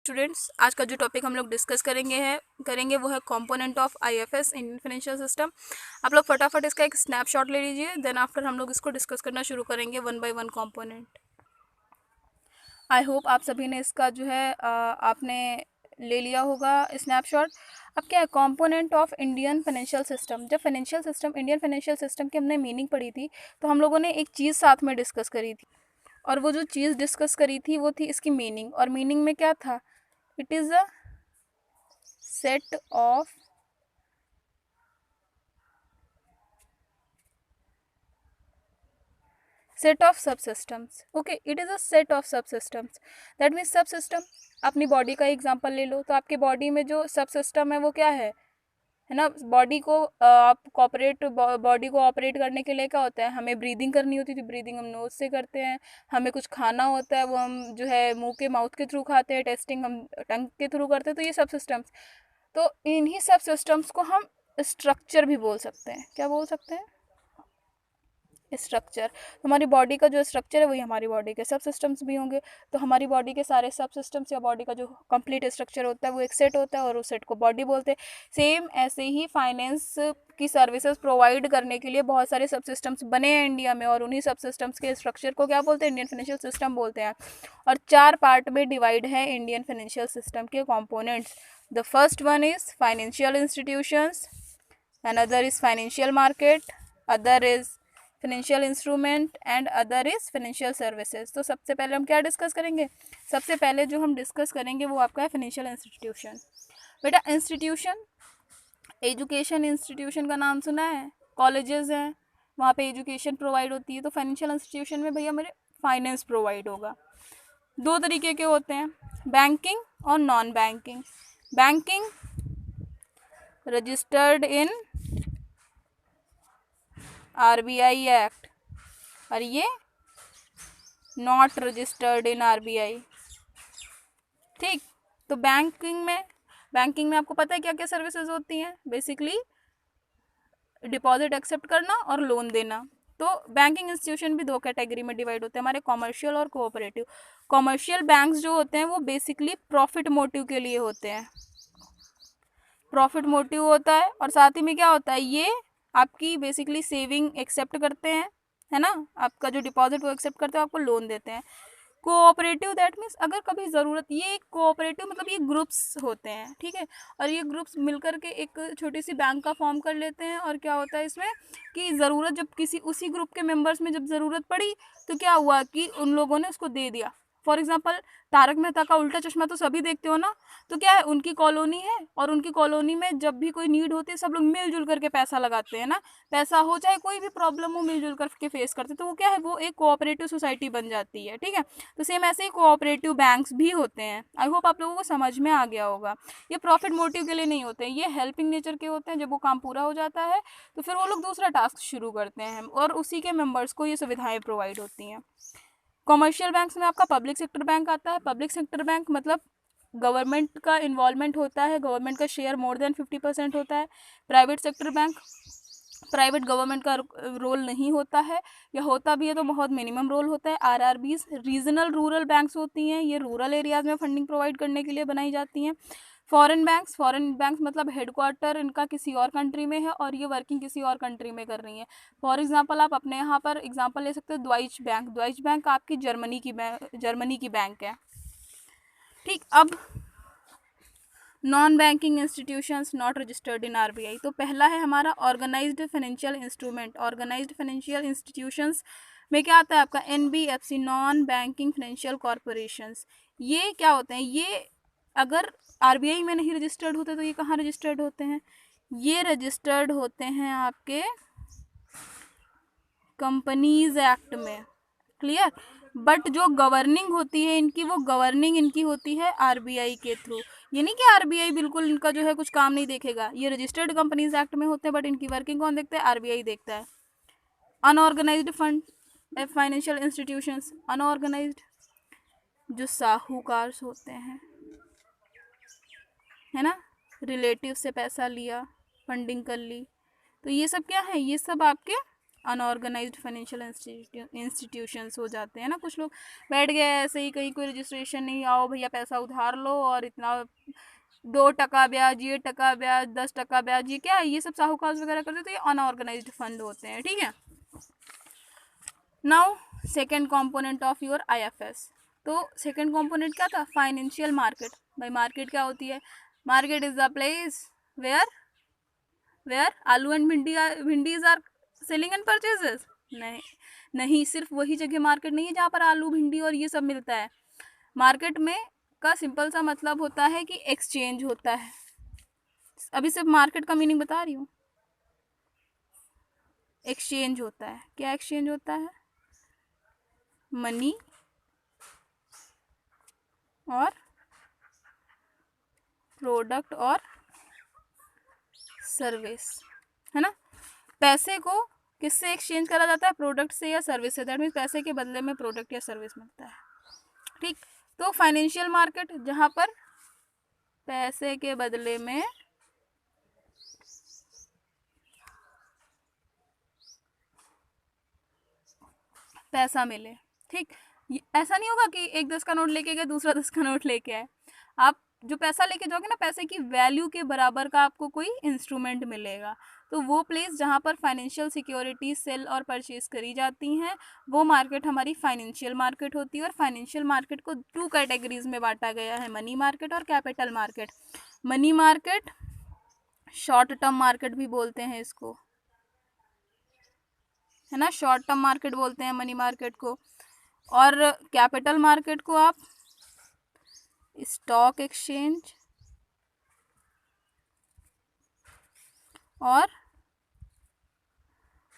Students, आज का जो टॉपिक हम लोग डिस्कस करेंगे वो है component of IFS Indian financial system. आप लोग फटाफट इसका एक स्नैपशॉट ले लीजिए, देन आफ्टर हम लोग इसको डिस्कस करना शुरू करेंगे one by one component. I hope आप सभी ने इसका जो है आपने ले लिया होगा स्नैपशॉट। अब क्या है component of Indian financial system. जब financial system Indian financial system की हमने मीनिंग पढ़ी थी तो हम लोगों ने एक चीज़ साथ में डिस्कस करी थी, और वो जो चीज़ डिस्कस करी थी वो थी इसकी मीनिंग। और मीनिंग में क्या था? It is a set of subsystems. Okay, it is a set of subsystems. That means subsystem, अपनी बॉडी का एग्जांपल ले लो तो आपके बॉडी में जो सब सिस्टम है वो क्या है ना। बॉडी को बॉडी को ऑपरेट करने के लिए क्या होता है, हमें ब्रीदिंग करनी होती थी, ब्रीदिंग हम नोज से करते हैं। हमें कुछ खाना होता है वो हम जो है मुंह के माउथ के थ्रू खाते हैं, टेस्टिंग हम टंग के थ्रू करते हैं। तो ये सब सिस्टम्स, तो इन्हीं सब सिस्टम्स को हम स्ट्रक्चर भी बोल सकते हैं। क्या बोल सकते हैं? स्ट्रक्चर। हमारी बॉडी का जो स्ट्रक्चर है वही हमारी बॉडी के सब सिस्टम्स भी होंगे। तो हमारी बॉडी के सारे सब सिस्टम्स या बॉडी का जो कंप्लीट स्ट्रक्चर होता है वो एक सेट होता है और उस सेट को बॉडी बोलते हैं। सेम ऐसे ही फाइनेंस की सर्विसेज प्रोवाइड करने के लिए बहुत सारे सब सिस्टम्स बने हैं इंडिया में, और उन्हीं सब सिस्टम्स के स्ट्रक्चर को क्या बोलते हैं? इंडियन फाइनेंशियल सिस्टम बोलते हैं। और 4 पार्ट में डिवाइड है इंडियन फाइनेंशियल सिस्टम के components. The first one is financial institutions, another is financial market, other is financial instrument and other is financial services. तो सबसे पहले हम क्या डिस्कस करेंगे? सबसे पहले जो हम डिस्कस करेंगे वो आपका है फाइनेंशियल इंस्टीट्यूशन। बेटा इंस्टीट्यूशन, एजुकेशन इंस्टीट्यूशन का नाम सुना है? कॉलेजेस हैं, वहाँ पे एजुकेशन प्रोवाइड होती है। तो फाइनेंशियल इंस्टीट्यूशन में भैया मेरे फाइनेंस प्रोवाइड होगा। 2 तरीके के होते हैं, बैंकिंग और non banking. Banking registered in RBI act, और ये नॉट रजिस्टर्ड इन आरबीआई। ठीक, तो बैंकिंग में आपको पता है क्या क्या सर्विसेज होती हैं? बेसिकली डिपॉजिट एक्सेप्ट करना और लोन देना। तो बैंकिंग इंस्टीट्यूशन भी 2 कैटेगरी में डिवाइड होते हैं हमारे, कॉमर्शियल और कोऑपरेटिव। कॉमर्शियल बैंक्स जो होते हैं वो बेसिकली प्रॉफिट मोटिव के लिए होते हैं, प्रॉफिट मोटिव होता है। और साथ ही में क्या होता है, ये आपकी बेसिकली सेविंग एक्सेप्ट करते हैं, है ना, आपका जो डिपॉजिट वो एक्सेप्ट करते हैं, आपको लोन देते हैं। कोऑपरेटिव दैट मीन्स अगर कभी ज़रूरत, ये कोऑपरेटिव मतलब ये ग्रुप्स होते हैं, ठीक है, और ये ग्रुप्स मिलकर के एक छोटी सी बैंक का फॉर्म कर लेते हैं। और क्या होता है इसमें कि ज़रूरत जब किसी उसी ग्रुप के मेंबर्स में जब ज़रूरत पड़ी तो क्या हुआ कि उन लोगों ने उसको दे दिया। फॉर एग्जाम्पल तारक मेहता का उल्टा चश्मा तो सभी देखते हो ना, तो क्या है उनकी कॉलोनी है और उनकी कॉलोनी में जब भी कोई नीड होती है सब लोग मिलजुल करके पैसा लगाते हैं ना, पैसा हो चाहे कोई भी प्रॉब्लम हो मिलजुल करके फेस करते हैं। तो वो क्या है, वो एक कोऑपरेटिव सोसाइटी बन जाती है। ठीक है, तो सेम ऐसे ही कोऑपरेटिव बैंक्स भी होते हैं। आई होप आप लोगों को समझ में आ गया होगा। ये प्रॉफिट मोटिव के लिए नहीं होते हैं, ये हेल्पिंग नेचर के होते हैं। जब वो काम पूरा हो जाता है तो फिर वो लोग दूसरा टास्क शुरू करते हैं और उसी के मेंबर्स को ये सुविधाएं प्रोवाइड होती हैं। कॉमर्शियल बैंक्स में आपका पब्लिक सेक्टर बैंक आता है। पब्लिक सेक्टर बैंक मतलब गवर्नमेंट का इन्वॉल्वमेंट होता है, गवर्नमेंट का शेयर मोर देन 50% होता है। Private sector bank, private government का रोल नहीं होता है, या होता भी है तो बहुत मिनिमम रोल होता है। आरआरबीज रीजनल रूरल बैंक्स होती हैं, ये रूरल एरियाज में फंडिंग प्रोवाइड करने के लिए बनाई जाती हैं। फॉरेन बैंक्स मतलब हेडक्वार्टर इनका किसी और कंट्री में है और ये वर्किंग किसी और कंट्री में कर रही है। फॉर एग्जांपल आप अपने यहाँ पर एग्जांपल ले सकते हो द्वाइच बैंक। द्वाइच बैंक आपकी जर्मनी की बैंक है। ठीक, अब non banking institutions not registered in RBI. तो पहला है हमारा organised financial instrument. Organised financial institutions में क्या आता है आपका? NBFC, non banking financial corporations. ये क्या होते हैं? ये अगर आरबीआई में नहीं रजिस्टर्ड होते तो ये कहाँ रजिस्टर्ड होते हैं? ये रजिस्टर्ड होते हैं आपके कंपनीज एक्ट में। क्लियर? बट जो गवर्निंग होती है इनकी, वो गवर्निंग इनकी होती है आरबीआई के थ्रू। ये नहीं कि आरबीआई बिल्कुल इनका जो है कुछ काम नहीं देखेगा, ये रजिस्टर्ड कंपनीज एक्ट में होते हैं बट इनकी वर्किंग कौन देखता है? आरबीआई देखता है। Unorganised fund financial institutions, unorganised जो साहूकार होते हैं, है ना, रिलेटिव से पैसा लिया, फंडिंग कर ली, तो ये सब क्या है? ये सब आपके अनऑर्गेनाइज्ड फाइनेंशियल इंस्टीट्यूशंस हो जाते हैं ना। कुछ लोग बैठ गए ऐसे ही, कहीं कोई रजिस्ट्रेशन नहीं, आओ भैया पैसा उधार लो और इतना 2% ब्याज, ये टका ब्याज, 10% ब्याज, ये क्या है, ये सब साहूकार वगैरह करते, तो ये अनऑर्गेनाइज्ड फंड होते हैं, ठीक है। Now second component of your IFS। तो सेकेंड कॉम्पोनेंट क्या था, फाइनेंशियल मार्केट। भाई मार्केट क्या होती है, market is the place where aloo and bhindis are selling and purchases. नहीं, सिर्फ वही जगह मार्केट नहीं है जहाँ पर आलू भिंडी और ये सब मिलता है। मार्केट में का सिंपल सा मतलब होता है कि एक्सचेंज होता है। अभी सिर्फ मार्केट का मीनिंग बता रही हूँ। एक्सचेंज होता है, क्या एक्सचेंज होता है, मनी और प्रोडक्ट और सर्विस, है ना। पैसे को किससे एक्सचेंज करा जाता है, प्रोडक्ट से या सर्विस से। दैट मीन्स पैसे के बदले में प्रोडक्ट या सर्विस मिलता है, ठीक। तो फाइनेंशियल मार्केट जहाँ पर पैसे के बदले में पैसा मिले, ठीक। ऐसा नहीं होगा कि एक 10 का नोट लेके गए, दूसरा 10 का नोट लेके आए। आप जो पैसा लेके जाओगे ना, पैसे की वैल्यू के बराबर का आपको कोई इंस्ट्रूमेंट मिलेगा। तो वो प्लेस जहाँ पर फाइनेंशियल सिक्योरिटी सेल और परचेज करी जाती हैं, वो मार्केट हमारी फाइनेंशियल मार्केट होती है। और फाइनेंशियल मार्केट को 2 कैटेगरीज में बांटा गया है, मनी मार्केट और capital market. Money market short term market भी बोलते हैं इसको, है ना, शॉर्ट टर्म मार्केट बोलते हैं मनी मार्केट को। और कैपिटल मार्केट को आप स्टॉक एक्सचेंज और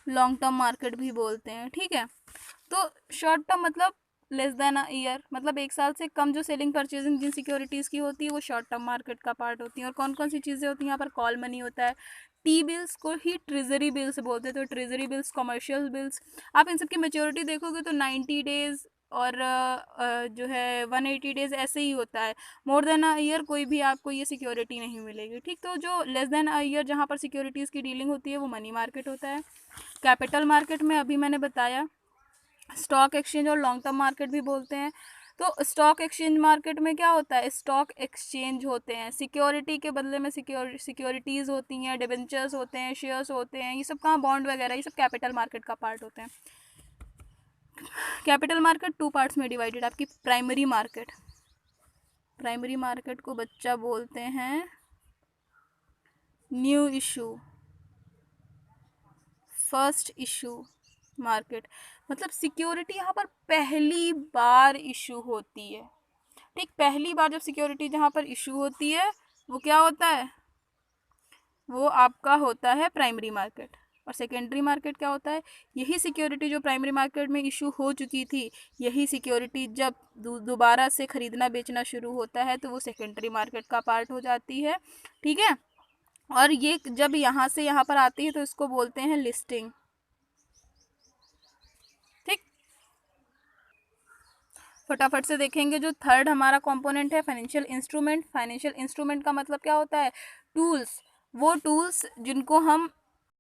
लॉन्ग टर्म मार्केट भी बोलते हैं, ठीक है। तो शॉर्ट टर्म मतलब लेस देन अ ईयर, मतलब 1 साल से कम जो सेलिंग परचेजिंग जिन सिक्योरिटीज़ की होती है वो शॉर्ट टर्म मार्केट का पार्ट होती है। और कौन कौन सी चीज़ें होती हैं यहाँ पर, कॉल मनी होता है, टी बिल्स को ही ट्रेजरी बिल्स बोलते हैं, तो ट्रेजरी बिल्स, कमर्शियल बिल्स। आप इन सब की मेच्योरिटी देखोगे तो 90 डेज और जो है 180 डेज ऐसे ही होता है। मोर देन अ ईयर कोई भी आपको ये सिक्योरिटी नहीं मिलेगी, ठीक। तो जो लेस देन अ ईयर जहाँ पर सिक्योरिटीज़ की डीलिंग होती है वो मनी मार्केट होता है। कैपिटल मार्केट में अभी मैंने बताया स्टॉक एक्सचेंज और लॉन्ग टर्म मार्केट भी बोलते हैं। तो स्टॉक एक्सचेंज मार्केट में क्या होता है, स्टॉक एक्सचेंज होते हैं, सिक्योरिटी के बदले में सिक्योरिटीज़ होती हैं, डिबेंचर्स होते हैं, शेयर्स होते हैं, ये सब कहाँ, बॉन्ड वगैरह, ये सब कैपिटल मार्केट का पार्ट होते हैं। कैपिटल मार्केट 2 पार्ट्स में डिवाइडेड। आपकी प्राइमरी मार्केट को बच्चा बोलते हैं new issue, first issue market, मतलब सिक्योरिटी यहाँ पर पहली बार इशू होती है, ठीक। पहली बार जब सिक्योरिटी जहाँ पर इशू होती है वो क्या होता है, वो आपका होता है प्राइमरी मार्केट। और सेकेंडरी मार्केट क्या होता है, यही सिक्योरिटी जो प्राइमरी मार्केट में इशू हो चुकी थी, यही सिक्योरिटी जब दोबारा से खरीदना बेचना शुरू होता है तो वो सेकेंडरी मार्केट का पार्ट हो जाती है, ठीक है। और ये जब यहाँ से यहाँ पर आती है तो इसको बोलते हैं लिस्टिंग, ठीक। फटाफट से देखेंगे जो थर्ड हमारा कंपोनेंट है फाइनेंशियल इंस्ट्रूमेंट। फाइनेंशियल इंस्ट्रूमेंट का मतलब क्या होता है, टूल्स, वो टूल्स जिनको हम